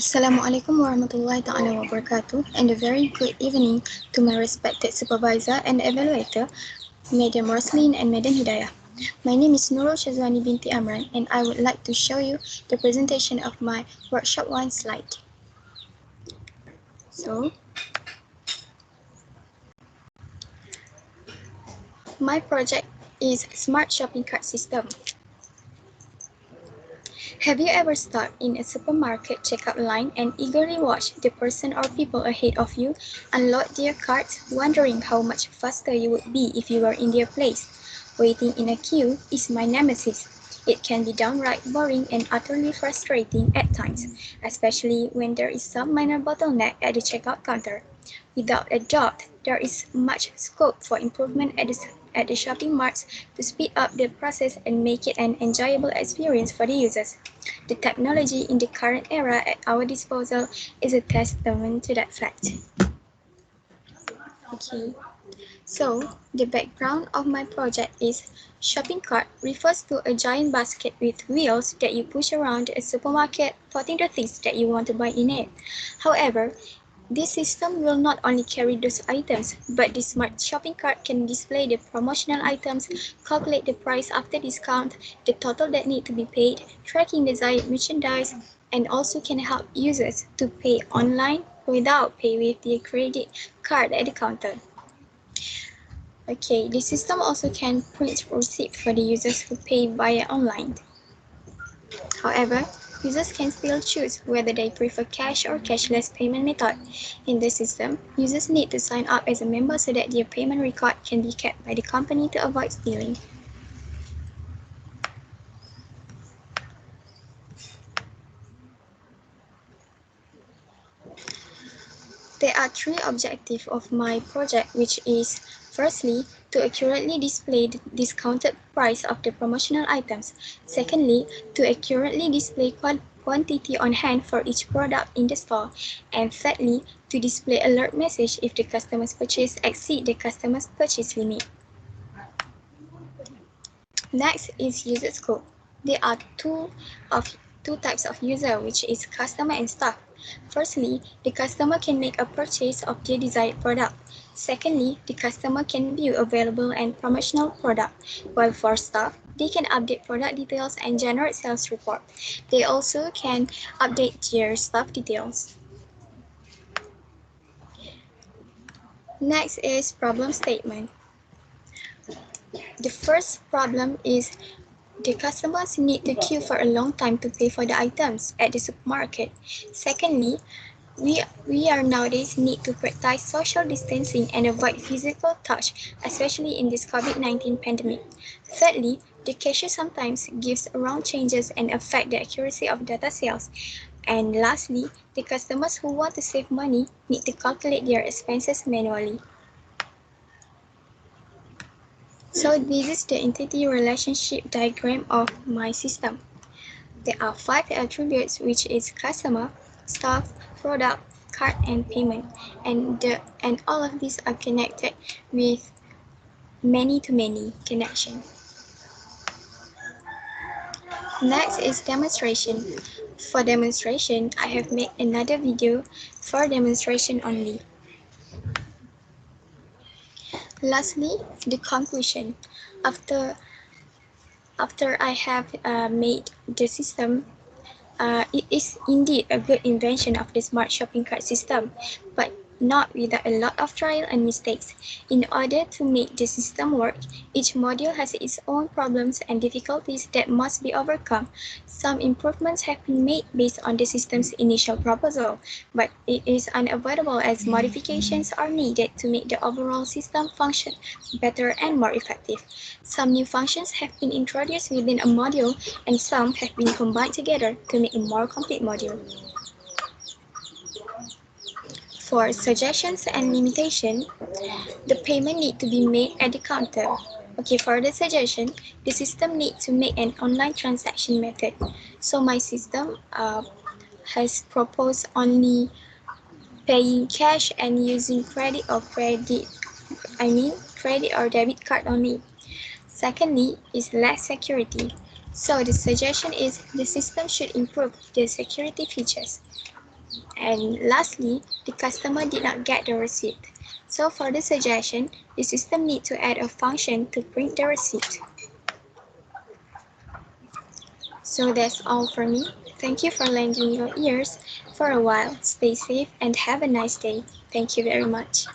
Assalamualaikum warahmatullahi ta'ala wabarakatuh, and a very good evening to my respected supervisor and evaluator, Madam Roslyn and Madam Hidayah. My name is Nurul Shazwani binti Amran, and I would like to show you the presentation of my workshop 1 slide. So, my project is Smart Shopping Cart System. Have you ever stopped in a supermarket checkout line and eagerly watched the person or people ahead of you unload their carts, wondering how much faster you would be if you were in their place? Waiting in a queue is my nemesis. It can be downright boring and utterly frustrating at times, especially when there is some minor bottleneck at the checkout counter. Without a doubt, there is much scope for improvement at the shopping marts to speed up the process and make it an enjoyable experience for the users. The technology in the current era at our disposal is a testament to that fact. Okay, so the background of my project is shopping cart refers to a giant basket with wheels that you push around a supermarket, putting the things that you want to buy in it. However, this system will not only carry those items, but the smart shopping cart can display the promotional items, calculate the price after discount, the total that need to be paid, tracking desired merchandise, and also can help users to pay online without pay with their credit card at the counter. Okay, the system also can print receipt for the users who pay via online. However, users can still choose whether they prefer cash or cashless payment method. In the system, users need to sign up as a member so that their payment record can be kept by the company to avoid stealing. There are three objectives of my project, which is firstly, to accurately display the discounted price of the promotional items. Secondly, to accurately display quantity on hand for each product in the store. And thirdly, to display alert message if the customer's purchase exceed the customer's purchase limit. Next is user scope. There are two types of user, which is customer and staff. Firstly, the customer can make a purchase of their desired product. Secondly, the customer can view available and promotional product. While for staff, they can update product details and generate sales report. They also can update their staff details. Next is problem statement. The first problem is the customers need to queue for a long time to pay for the items at the supermarket. Secondly, we are nowadays need to practice social distancing and avoid physical touch, especially in this COVID-19 pandemic. Thirdly, the cashier sometimes gives wrong changes and affect the accuracy of data sales. And lastly, the customers who want to save money need to calculate their expenses manually. So this is the entity relationship diagram of my system. There are 5 attributes, which is customer, staff, product, cart, and payment. And all of these are connected with many-to-many connection. Next is demonstration. For demonstration, I have made another video for demonstration only. Lastly, the conclusion. After I have made the system, it is indeed a good invention of the smart shopping cart system, but not without a lot of trial and mistakes. In order to make the system work, each module has its own problems and difficulties that must be overcome. Some improvements have been made based on the system's initial proposal, but it is unavoidable as modifications are needed to make the overall system function better and more effective. Some new functions have been introduced within a module, and some have been combined together to make a more complete module. For suggestions and limitation, the payment need to be made at the counter. Okay, for the suggestion, the system needs to make an online transaction method. So my system has proposed only paying cash and using credit or debit card only. Secondly is less security. So the suggestion is the system should improve the security features. And lastly, the customer did not get the receipt. So for the suggestion, the system needs to add a function to print the receipt. So that's all for me. Thank you for lending your ears for a while. Stay safe and have a nice day. Thank you very much.